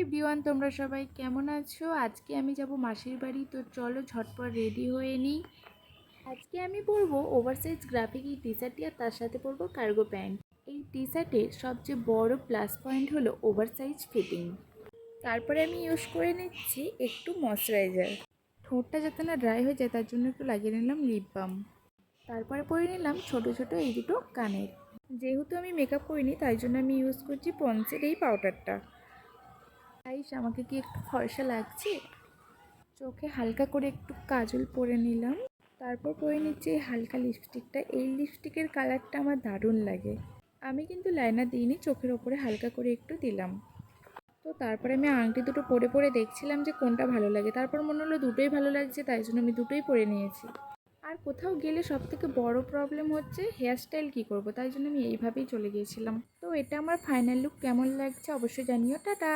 Everyone, তোমরা সবাই কেমন আছো? আজকে আমি যাব মাসির বাড়ি, তো চলো ঝটপট রেডি হয়ে নিই। আজকে আমি পরবো ওভারসাইজ গ্রাফিক এই টি শার্টটি, আর তার সাথে পরবো কার্গো প্যান্ট। এই টি শার্টের সবচেয়ে বড় প্লাস পয়েন্ট হলো ওভারসাইজ ফিটিং। তারপরে আমি ইউজ করে নিচ্ছি একটু ময়শ্চারাইজার। ঠোঁটটা যাতে না ড্রাই হয়ে যায় তার জন্য একটু লাগিয়ে নিলাম লিপ বাম। তারপরে পরে নিলাম ছোট ছোট এই দুটো কানের। যেহেতু আমি মেকআপ করিনি তাই জন্য আমি ইউজ করছি পন্সের এই পাউডারটা। গাইস, আমাকে কি একটু ফর্সা লাগছে? চোখে হালকা করে একটু কাজল পরে নিলাম। তারপর পরে নিচ্ছি এই হালকা লিপস্টিকটা। এই লিপস্টিকের কালারটা আমার দারুণ লাগে। আমি কিন্তু লাইনার দিইনি, চোখের ওপরে হালকা করে একটু দিলাম। তো তারপরে আমি আংটি দুটো পরে পরে দেখছিলাম যে কোনটা ভালো লাগে। তারপর মনে হলো দুটোই ভালো লাগছে, তাই জন্য আমি দুটোই পরে নিয়েছি। আর কোথাও গেলে সবথেকে বড় প্রবলেম হচ্ছে হেয়ার স্টাইল কী করবো, তাই জন্য আমি এইভাবেই চলে গিয়েছিলাম। তো এটা আমার ফাইনাল লুক। কেমন লাগছে অবশ্যই জানিও। টাটা।